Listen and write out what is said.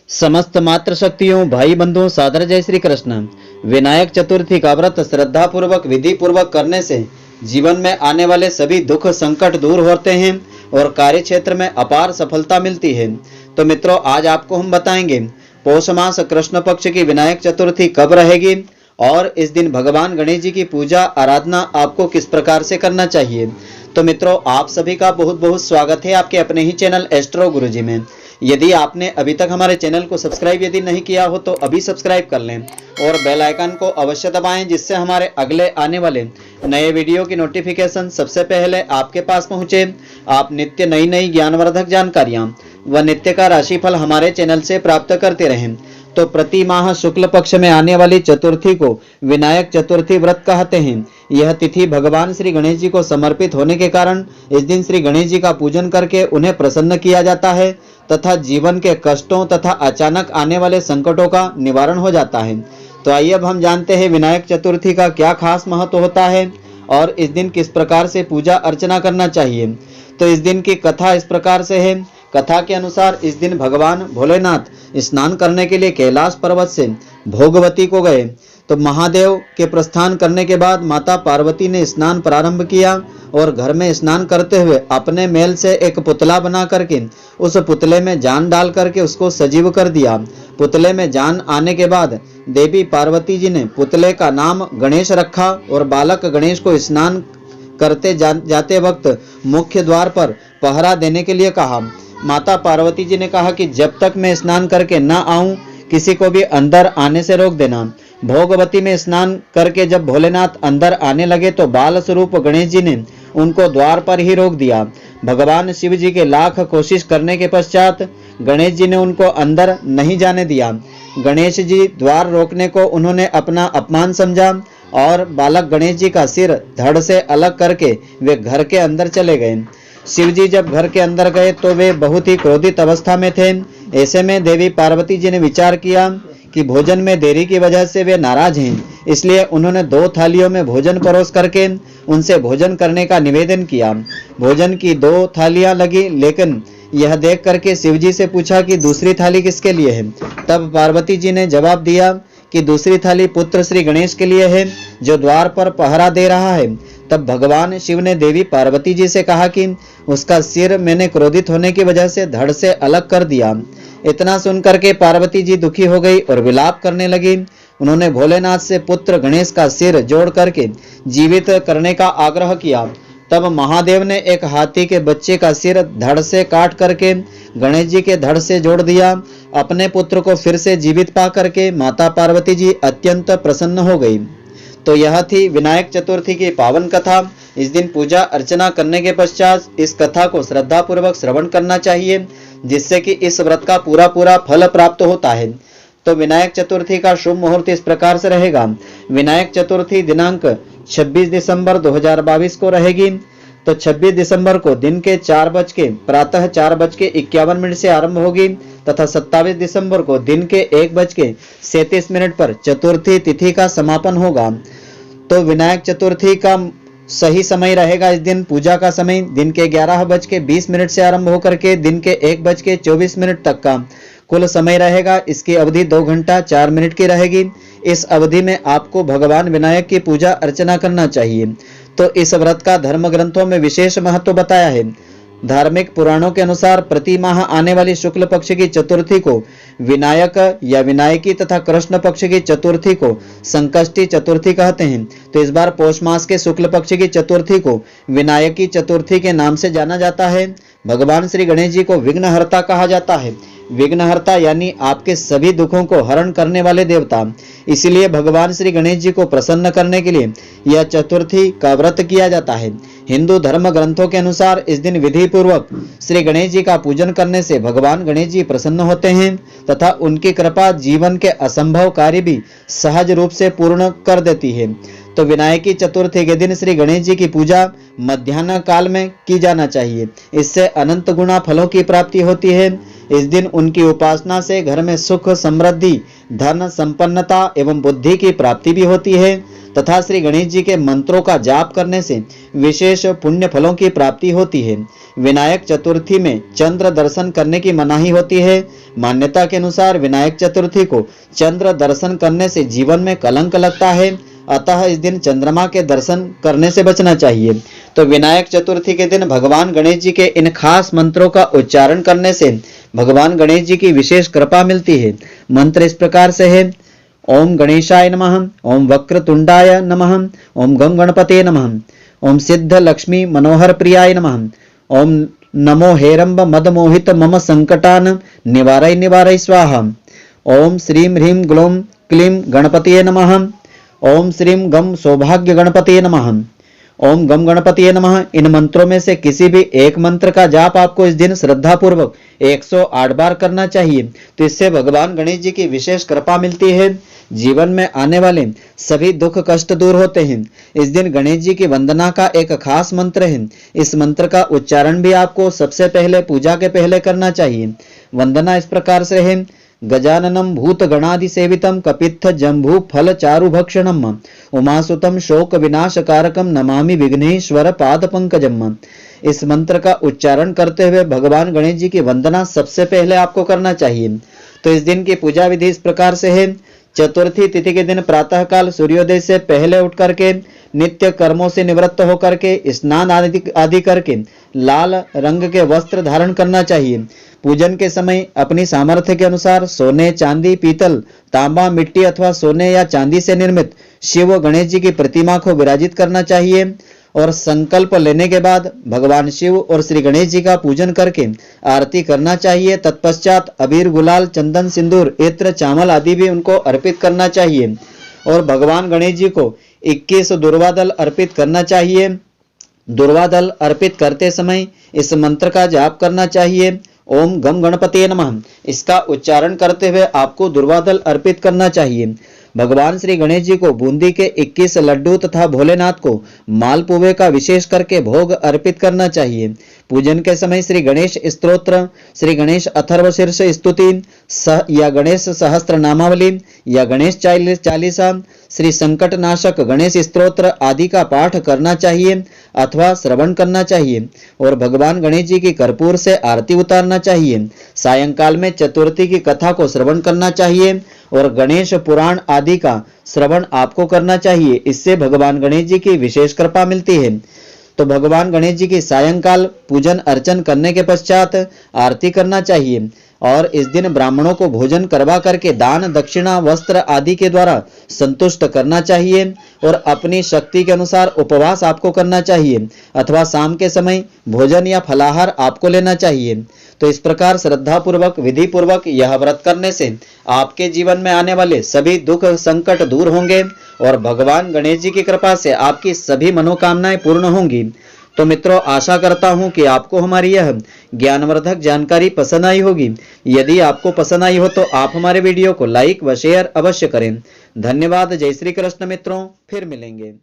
समस्त मातृशक्तियों भाई बंधुओं सादर जय श्री कृष्ण। विनायक चतुर्थी का व्रत श्रद्धा पूर्वक विधि पूर्वक करने से जीवन में आने वाले सभी दुख संकट दूर होते हैं और कार्य क्षेत्र में अपार सफलता मिलती है। तो मित्रों, आज आपको हम बताएंगे पौष मास कृष्ण पक्ष की विनायक चतुर्थी कब रहेगी और इस दिन भगवान गणेश जी की पूजा आराधना आपको किस प्रकार से करना चाहिए। तो मित्रों, आप सभी का बहुत बहुत स्वागत है आपके अपने ही चैनल एस्ट्रो गुरुजी में। यदि आपने अभी तक हमारे चैनल को सब्सक्राइब यदि नहीं किया हो तो अभी सब्सक्राइब कर लें और बेल आइकन को अवश्य दबाएं, जिससे हमारे अगले आने वाले नए वीडियो की नोटिफिकेशन सबसे पहले आपके पास पहुंचे। आप नित्य नई नई ज्ञानवर्धक जानकारियां व नित्य का राशिफल हमारे चैनल से प्राप्त करते रहें। तो प्रति माह शुक्ल पक्ष में आने वाली चतुर्थी को विनायक चतुर्थी व्रत कहते हैं। यह तिथि भगवान श्री गणेश जी को समर्पित होने के कारण इस दिन श्री गणेश जी का पूजन करके उन्हें प्रसन्न किया जाता है तथा जीवन के कष्टों तथा अचानक आने वाले संकटों का निवारण हो जाता है। तो आइए अब हम जानते हैं विनायक चतुर्थी का क्या खास महत्व होता है और इस दिन किस प्रकार से पूजा अर्चना करना चाहिए। तो इस दिन की कथा इस प्रकार से है। कथा के अनुसार इस दिन भगवान भोलेनाथ स्नान करने के लिए कैलाश पर्वत से भोगवती को गए। तो महादेव के प्रस्थान करने के बाद माता पार्वती ने स्नान प्रारंभ किया और घर में स्नान करते हुए अपने मेल से एक पुतला बना करके उस पुतले में जान डाल करके उसको सजीव कर दिया। पुतले में जान आने के बाद देवी पार्वती जी ने पुतले का नाम गणेश रखा और बालक गणेश को स्नान करते जाते वक्त मुख्य द्वार पर पहरा देने के लिए कहा। माता पार्वती जी ने कहा कि जब तक मैं स्नान करके न आऊं किसी को भी अंदर आने से रोक देना। भोगवती में स्नान करके जब भोलेनाथ अंदर आने लगे तो बाल स्वरूप गणेश जी ने उनको द्वार पर ही रोक दिया। भगवान शिव जी के लाख कोशिश करने के पश्चात गणेश जी ने उनको अंदर नहीं जाने दिया। गणेश जी द्वार रोकने को उन्होंने अपना अपमान समझा और बालक गणेश जी का सिर धड़ से अलग करके वे घर के अंदर चले गए। शिव जी जब घर के अंदर गए तो वे बहुत ही क्रोधित अवस्था में थे। ऐसे में देवी पार्वती जी ने विचार किया कि भोजन में देरी की वजह से वे नाराज हैं, इसलिए उन्होंने 2 थालियों में भोजन परोस करके उनसे भोजन करने का निवेदन किया। भोजन की 2 थालियां लगी, लेकिन यह देख करके शिव जी से पूछा कि दूसरी थाली किसके लिए है। तब पार्वती जी ने जवाब दिया कि दूसरी थाली पुत्र श्री गणेश के लिए है जो द्वार पर पहरा दे रहा है। तब भगवान शिव ने देवी पार्वती जी से कहा कि उसका सिर मैंने क्रोधित होने की वजह से धड़ से अलग कर दिया। इतना सुनकर के पार्वती जी दुखी हो गई और विलाप करने लगी। उन्होंने भोलेनाथ से पुत्र गणेश का सिर जोड़ करके जीवित करने का आग्रह किया। तब महादेव ने एक हाथी के बच्चे का सिर धड़ से काट करके गणेश जी के धड़ से जोड़ दिया। अपने पुत्र को फिर से जीवित पा करके माता पार्वती जी अत्यंत प्रसन्न हो गई। तो यह थी विनायक चतुर्थी की पावन कथा। इस दिन पूजा अर्चना करने के पश्चात इस कथा को श्रद्धा पूर्वक श्रवण करना चाहिए, जिससे कि इस व्रत का पूरा फल प्राप्त होता है। तो विनायक चतुर्थी का शुभ मुहूर्त इस प्रकार से रहेगा। विनायक चतुर्थी दिनांक 26 दिसंबर 2022 को रहेगी। तो 26 दिसंबर को दिन के प्रातः 4:51 से आरंभ होगी तथा 27 दिसंबर को दिन के 1:37 पर चतुर्थी तिथि का समापन होगा। तो विनायक चतुर्थी का सही समय रहेगा इस दिन पूजा का समय दिन के 11:20 से आरंभ होकर के दिन के 1:24 तक का कुल समय रहेगा। इसकी अवधि 2 घंटा 4 मिनट की रहेगी। इस अवधि में आपको भगवान विनायक की पूजा अर्चना करना चाहिए। तो इस व्रत का धर्म ग्रंथों में विशेष महत्व बताया है। धार्मिक पुराणों के अनुसार प्रति माह आने वाली शुक्ल पक्ष की चतुर्थी को विनायक या विनायकी तथा कृष्ण पक्ष की चतुर्थी को संकष्टी चतुर्थी कहते हैं। तो इस बार पौष मास के शुक्ल पक्ष की चतुर्थी को विनायकी चतुर्थी के नाम से जाना जाता है। भगवान श्री गणेश जी को विघ्नहर्ता कहा जाता है। विघ्नहर्ता यानी आपके सभी दुखों को हरण करने वाले देवता। इसलिए भगवान श्री गणेश जी को प्रसन्न करने के लिए यह चतुर्थी का व्रत किया जाता है। हिंदू धर्म ग्रंथों के अनुसार इस दिन विधि पूर्वक श्री गणेश जी का पूजन करने से भगवान गणेश जी प्रसन्न होते हैं तथा उनकी कृपा जीवन के असंभव कार्य भी सहज रूप से पूर्ण कर देती है। तो विनायकी चतुर्थी के दिन श्री गणेश जी की पूजा मध्याह्न काल में की जाना चाहिए। इससे अनंत गुना फलों की प्राप्ति होती है। इस दिन उनकी उपासना से घर में सुख, समृद्धि, धन, संपन्नता एवं बुद्धि की प्राप्ति भी होती है तथा श्री गणेश जी के मंत्रों का जाप करने से विशेष पुण्य फलों की प्राप्ति होती है। विनायक चतुर्थी में चंद्र दर्शन करने की मनाही होती है। मान्यता के अनुसार विनायक चतुर्थी को चंद्र दर्शन करने से जीवन में कलंक लगता है, अतः इस दिन चंद्रमा के दर्शन करने से बचना चाहिए। तो विनायक चतुर्थी के दिन भगवान गणेश जी के इन खास मंत्रों का उच्चारण करने से भगवान गणेश जी की विशेष कृपा मिलती है। मंत्र इस प्रकार से है: ओम गणेशाय नमः, ओम वक्रतुंडाय नमः, ओम गं गणपते नमः, ओम सिद्ध लक्ष्मी मनोहर प्रियाय नमः, ओम नमो हेरंब मद मोहित मम संकटान निवारय निवारय स्वाहा, ओम श्रीं ह्रीं ग्लौं क्लीं गणपतये नमः, ओम श्रीं गम सौभाग्य गणपतये नमः, ओम गम गणपतये नमः। इन मंत्रों में से किसी भी एक मंत्र का जाप आपको इस दिन श्रद्धा पूर्वक 108 बार करना चाहिए। तो इससे भगवान गणेश जी की विशेष कृपा मिलती है। जीवन में आने वाले सभी दुख कष्ट दूर होते हैं। इस दिन गणेश जी की वंदना का एक खास मंत्र है। इस मंत्र का उच्चारण भी आपको सबसे पहले पूजा के पहले करना चाहिए। वंदना इस प्रकार से है: गजाननम भूत गणादि सेवितम कपित्थ जम्भू फल चारु भक्षणम उमासुतम शोक विनाशकारकम नमामि विघ्नेश्वर पाद पंकजम। इस मंत्र का उच्चारण करते हुए भगवान गणेश जी की वंदना सबसे पहले आपको करना चाहिए। तो इस दिन की पूजा विधि इस प्रकार से है: चतुर्थी तिथि के दिन प्रातः काल सूर्योदय से पहले उठ करके नित्य कर्मों से निवृत्त होकर के स्नान आदि करके लाल रंग के वस्त्र धारण करना चाहिए। पूजन के समय अपनी सामर्थ्य के अनुसार सोने, चांदी, पीतल, तांबा, मिट्टी अथवा सोने या चांदी से निर्मित शिव गणेश जी की प्रतिमा को विराजित करना चाहिए और संकल्प लेने के बाद भगवान शिव और श्री गणेश जी का पूजन करके आरती करना चाहिए। तत्पश्चात अबीर, गुलाल, चंदन, सिंदूर, इत्र, चावल आदि भी उनको अर्पित करना चाहिए और भगवान गणेश जी को 21 दुर्वादल अर्पित करना चाहिए। दुर्वादल अर्पित करते समय इस मंत्र का जाप करना चाहिए: ओम गम गणपते नमः। इसका उच्चारण करते हुए आपको दुर्वादल अर्पित करना चाहिए। भगवान श्री गणेश जी को बूंदी के 21 लड्डू तथा भोलेनाथ को मालपुए का विशेष करके भोग अर्पित करना चाहिए। पूजन के समय श्री गणेश स्तोत्र, श्री गणेश अथर्वशीर्ष स्तुति या गणेश सहस्त्र नामावली या गणेश चालीसा, श्री संकट नाशक गणेश स्तोत्र आदि का पाठ करना चाहिए अथवा श्रवण करना चाहिए और भगवान गणेश जी की कर्पूर से आरती उतारना चाहिए। सायंकाल में चतुर्थी की कथा को श्रवण करना चाहिए और गणेश पुराण आदि का श्रवण आपको करना चाहिए। इससे भगवान गणेश जी की विशेष कृपा मिलती है। तो भगवान गणेश जी की सायंकाल पूजन अर्चन करने के पश्चात आरती करना चाहिए और इस दिन ब्राह्मणों को भोजन करवा करके दान, दक्षिणा, वस्त्र आदि के द्वारा संतुष्ट करना चाहिए और अपनी शक्ति के अनुसार उपवास आपको करना चाहिए अथवा शाम के समय भोजन या फलाहार आपको लेना चाहिए। तो इस प्रकार श्रद्धा पूर्वक, विधि पूर्वक यह व्रत करने से आपके जीवन में आने वाले सभी दुख संकट दूर होंगे और भगवान गणेश जी की कृपा से आपकी सभी मनोकामनाएं पूर्ण होंगी। तो मित्रों, आशा करता हूं कि आपको हमारी यह ज्ञानवर्धक जानकारी पसंद आई होगी। यदि आपको पसंद आई हो तो आप हमारे वीडियो को लाइक व शेयर अवश्य करें। धन्यवाद। जय श्री कृष्ण मित्रों, फिर मिलेंगे।